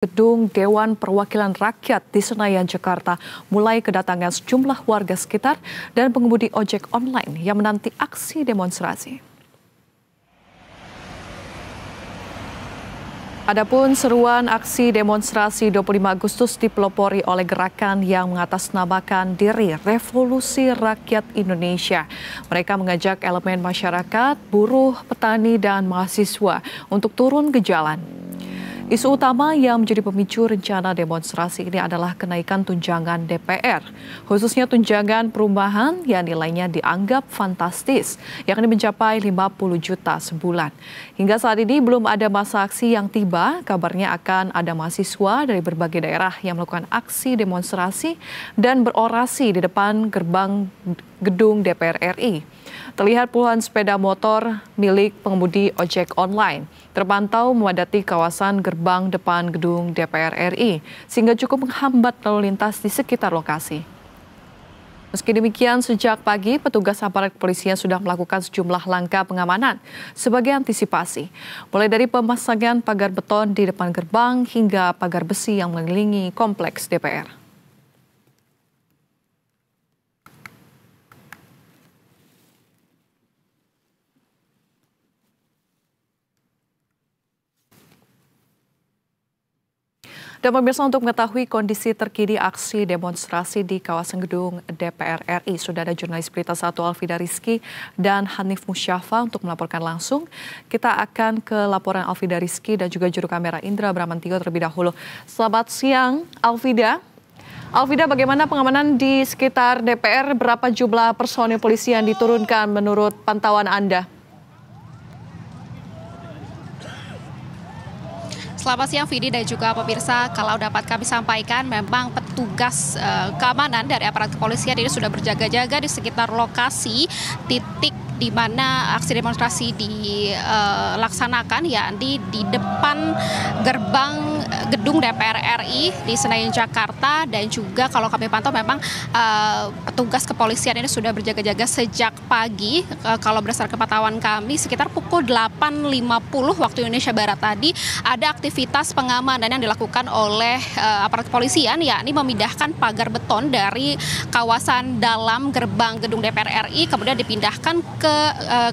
Gedung Dewan Perwakilan Rakyat di Senayan, Jakarta mulai kedatangan sejumlah warga sekitar dan pengemudi ojek online yang menanti aksi demonstrasi. Adapun seruan aksi demonstrasi 25 Agustus dipelopori oleh gerakan yang mengatasnamakan diri Revolusi Rakyat Indonesia. Mereka mengajak elemen masyarakat, buruh, petani, dan mahasiswa untuk turun ke jalan. Isu utama yang menjadi pemicu rencana demonstrasi ini adalah kenaikan tunjangan DPR, khususnya tunjangan perumahan yang nilainya dianggap fantastis, yakni mencapai 50 juta sebulan. Hingga saat ini belum ada masa aksi yang tiba, kabarnya akan ada mahasiswa dari berbagai daerah yang melakukan aksi demonstrasi dan berorasi di depan gerbang gedung DPR RI. Terlihat puluhan sepeda motor milik pengemudi ojek online terpantau memadati kawasan gerbang depan gedung DPR RI sehingga cukup menghambat lalu lintas di sekitar lokasi. Meski demikian, sejak pagi petugas aparat kepolisian sudah melakukan sejumlah langkah pengamanan sebagai antisipasi, mulai dari pemasangan pagar beton di depan gerbang hingga pagar besi yang mengelilingi kompleks DPR. Dan pemirsa, untuk mengetahui kondisi terkini aksi demonstrasi di kawasan gedung DPR RI, sudah ada jurnalis Berita 1 Alvida Rizky dan Hanif Musyafa untuk melaporkan langsung. Kita akan ke laporan Alvida Rizky dan juga juru kamera Indra Bramantio terlebih dahulu. Selamat siang, Alvida. Alvida, bagaimana pengamanan di sekitar DPR? Berapa jumlah personil polisi yang diturunkan menurut pantauan Anda? Selamat siang, Vidi dan juga pemirsa. Kalau dapat kami sampaikan, memang petugas keamanan dari aparat kepolisian ini sudah berjaga-jaga di sekitar lokasi titik di mana aksi demonstrasi dilaksanakan, yakni di depan gerbang gedung DPR RI di Senayan, Jakarta. Dan juga kalau kami pantau memang petugas kepolisian ini sudah berjaga-jaga sejak pagi. Kalau berdasarkan pantauan kami sekitar pukul 8.50 waktu Indonesia Barat tadi ada aktivitas pengamanan yang dilakukan oleh aparat kepolisian, yakni memindahkan pagar beton dari kawasan dalam gerbang gedung DPR RI kemudian dipindahkan ke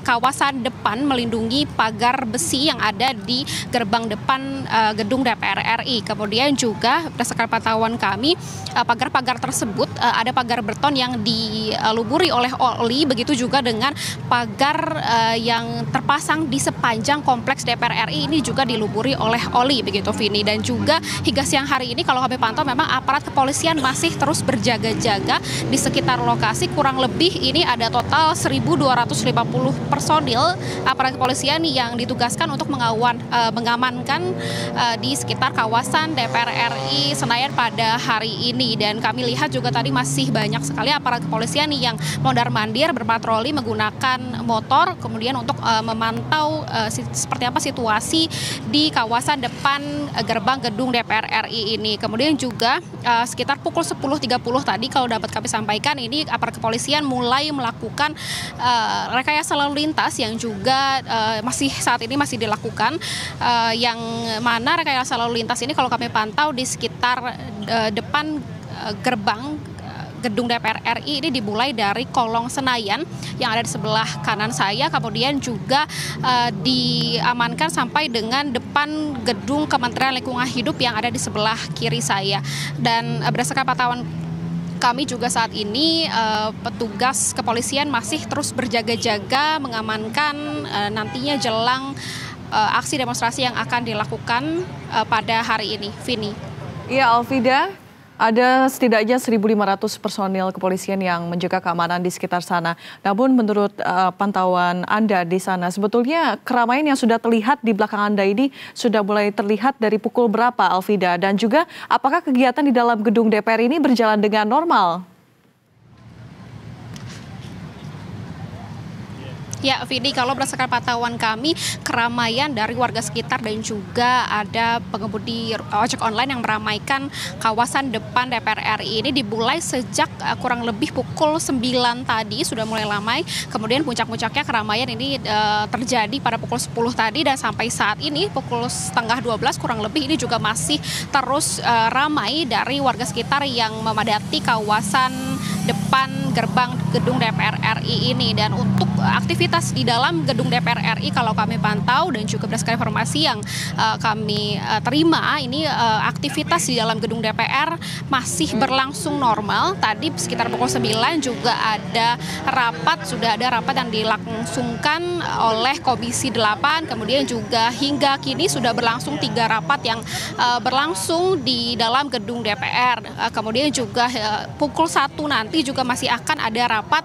kawasan depan melindungi pagar besi yang ada di gerbang depan gedung DPR RI. Kemudian juga berdasarkan pantauan kami, pagar-pagar tersebut ada pagar beton yang diluburi oleh oli, begitu juga dengan pagar yang terpasang di sepanjang kompleks DPR RI ini juga diluburi oleh oli, begitu Vini. Dan juga hingga siang hari ini kalau kami pantau memang aparat kepolisian masih terus berjaga-jaga di sekitar lokasi. Kurang lebih ini ada total 1.250 personil aparat kepolisian yang ditugaskan untuk mengamankan di sekitar kawasan DPR RI Senayan pada hari ini. Dan kami lihat juga tadi masih banyak sekali aparat kepolisian yang mondar-mandir berpatroli menggunakan motor kemudian untuk memantau seperti apa situasi di kawasan depan gerbang gedung DPR RI ini. Kemudian juga sekitar pukul 10.30 tadi kalau dapat kami sampaikan, ini aparat kepolisian mulai melakukan rekayasa lalu lintas yang juga saat ini masih dilakukan, yang mana rekayasa lalu lintas ini kalau kami pantau di sekitar depan gerbang gedung DPR RI ini dimulai dari kolong Senayan yang ada di sebelah kanan saya, kemudian juga diamankan sampai dengan depan gedung Kementerian Lingkungan Hidup yang ada di sebelah kiri saya. Dan berdasarkan pantauan kami juga saat ini petugas kepolisian masih terus berjaga-jaga mengamankan nantinya jelang aksi demonstrasi yang akan dilakukan pada hari ini. Vini. Iya, Alvida. Ada setidaknya 1.500 personil kepolisian yang menjaga keamanan di sekitar sana. Namun menurut pantauan Anda di sana, sebetulnya keramaian yang sudah terlihat di belakang Anda ini sudah mulai terlihat dari pukul berapa, Alvida? Dan juga apakah kegiatan di dalam gedung DPR ini berjalan dengan normal? Ya, Vidi, kalau berdasarkan pantauan kami, keramaian dari warga sekitar dan juga ada pengemudi ojek online yang meramaikan kawasan depan DPR RI ini dimulai sejak kurang lebih pukul 9 tadi sudah mulai ramai. Kemudian puncak-puncaknya keramaian ini terjadi pada pukul 10 tadi dan sampai saat ini pukul setengah 12 kurang lebih ini juga masih terus ramai dari warga sekitar yang memadati kawasan depan gerbang gedung DPR RI ini. Dan untuk aktivitas di dalam gedung DPR RI kalau kami pantau dan juga berdasarkan informasi yang kami terima, ini aktivitas di dalam gedung DPR masih berlangsung normal. Tadi sekitar pukul 9 juga ada rapat, sudah ada rapat yang dilangsungkan oleh Komisi 8, kemudian juga hingga kini sudah berlangsung 3 rapat yang berlangsung di dalam gedung DPR. Kemudian juga pukul 1 nanti juga masih akan ada rapat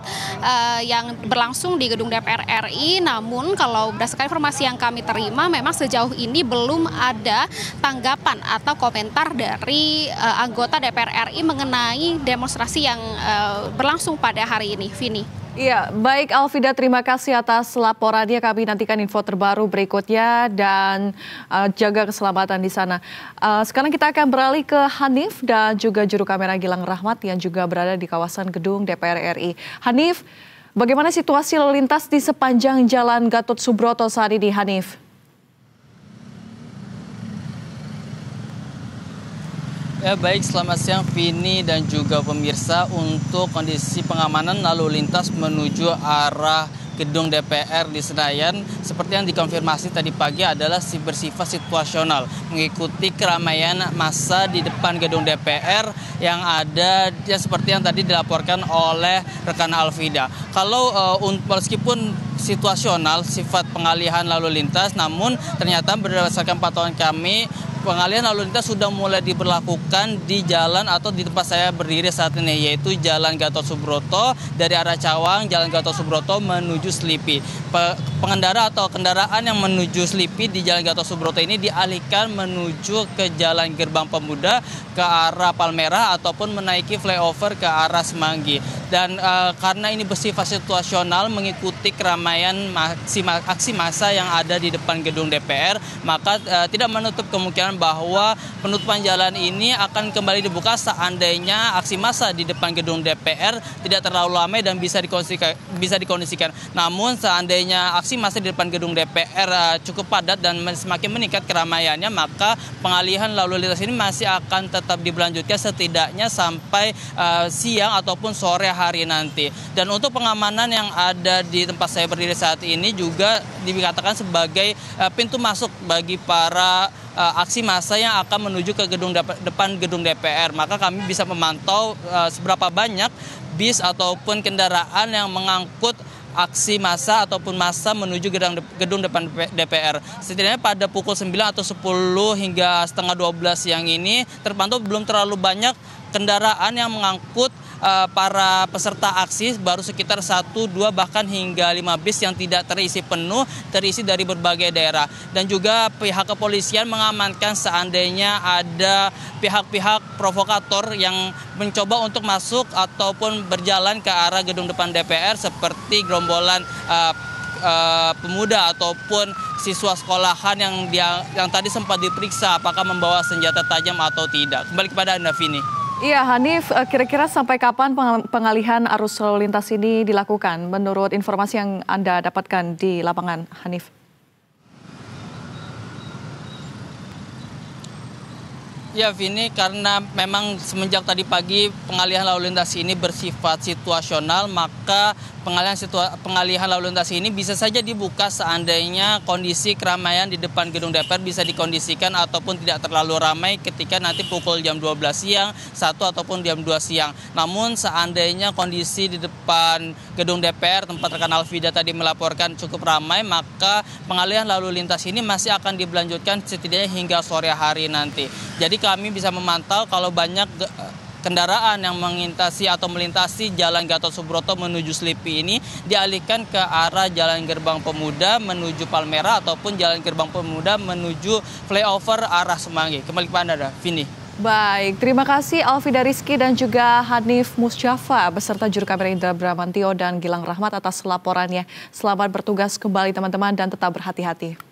yang berlangsung di gedung DPR RI. Namun kalau berdasarkan informasi yang kami terima, memang sejauh ini belum ada tanggapan atau komentar dari anggota DPR RI mengenai demonstrasi yang berlangsung pada hari ini. Vini. Iya, baik Alvida, terima kasih atas laporannya. Kami nantikan info terbaru berikutnya dan jaga keselamatan di sana. Sekarang kita akan beralih ke Hanif dan juga juru kamera Gilang Rahmat yang juga berada di kawasan gedung DPR RI. Hanif, bagaimana situasi lalu lintas di sepanjang Jalan Gatot Subroto saat ini, Hanif? Ya baik, selamat siang Vini dan juga pemirsa. Untuk kondisi pengamanan lalu lintas menuju arah gedung DPR di Senayan seperti yang dikonfirmasi tadi pagi adalah bersifat situasional, mengikuti keramaian massa di depan gedung DPR yang ada ya seperti yang tadi dilaporkan oleh rekan Alvida. Kalau meskipun situasional sifat pengalihan lalu lintas, namun ternyata berdasarkan pantauan kami pengalihan lalu lintas sudah mulai diberlakukan di jalan atau di tempat saya berdiri saat ini, yaitu Jalan Gatot Subroto dari arah Cawang, Jalan Gatot Subroto menuju Selipi. Pengendara atau kendaraan yang menuju Selipi di Jalan Gatot Subroto ini dialihkan menuju ke Jalan Gerbang Pemuda ke arah Palmerah ataupun menaiki flyover ke arah Semanggi. Dan karena ini bersifat situasional mengikuti keramaian aksi massa yang ada di depan gedung DPR, maka tidak menutup kemungkinan bahwa penutupan jalan ini akan kembali dibuka seandainya aksi massa di depan gedung DPR tidak terlalu ramai dan bisa dikondisikan. Namun seandainya aksi massa di depan gedung DPR cukup padat dan semakin meningkat keramaiannya, maka pengalihan lalu lintas ini masih akan tetap dilanjutkan setidaknya sampai siang ataupun sore hari nanti. Dan untuk pengamanan yang ada di tempat saya berdiri saat ini juga dikatakan sebagai pintu masuk bagi para aksi massa yang akan menuju ke depan gedung DPR. Maka kami bisa memantau seberapa banyak bis ataupun kendaraan yang mengangkut aksi massa ataupun massa menuju gedung depan DPR. Setidaknya pada pukul 9 atau 10 hingga setengah 12 siang ini terpantau belum terlalu banyak kendaraan yang mengangkut para peserta aksi, baru sekitar 1, 2 bahkan hingga 5 bis yang tidak terisi penuh, terisi dari berbagai daerah. Dan juga pihak kepolisian mengamankan seandainya ada pihak-pihak provokator yang mencoba untuk masuk ataupun berjalan ke arah gedung depan DPR seperti gerombolan pemuda ataupun siswa sekolahan yang tadi sempat diperiksa apakah membawa senjata tajam atau tidak. Kembali kepada Anda, Vini. Iya, Hanif, kira-kira sampai kapan pengalihan arus lalu lintas ini dilakukan menurut informasi yang Anda dapatkan di lapangan, Hanif? Ya, Vini, karena memang semenjak tadi pagi pengalihan lalu lintas ini bersifat situasional, maka pengalihan lalu lintas ini bisa saja dibuka seandainya kondisi keramaian di depan gedung DPR bisa dikondisikan ataupun tidak terlalu ramai ketika nanti pukul jam 12 siang, 1 ataupun jam 2 siang. Namun seandainya kondisi di depan gedung DPR tempat rekan Alvida tadi melaporkan cukup ramai, maka pengalihan lalu lintas ini masih akan dilanjutkan setidaknya hingga sore hari nanti. Jadi kami bisa memantau kalau banyak kendaraan yang mengintasi atau melintasi Jalan Gatot Subroto menuju Selipi ini dialihkan ke arah Jalan Gerbang Pemuda menuju Palmerah ataupun Jalan Gerbang Pemuda menuju flyover arah Semanggi. Kembali kepada Anda, Vini. Baik, terima kasih Alvida Rizky dan juga Hanif Musyafa beserta juru kamera Indra Bramantio dan Gilang Rahmat atas laporannya. Selamat bertugas kembali teman-teman dan tetap berhati-hati.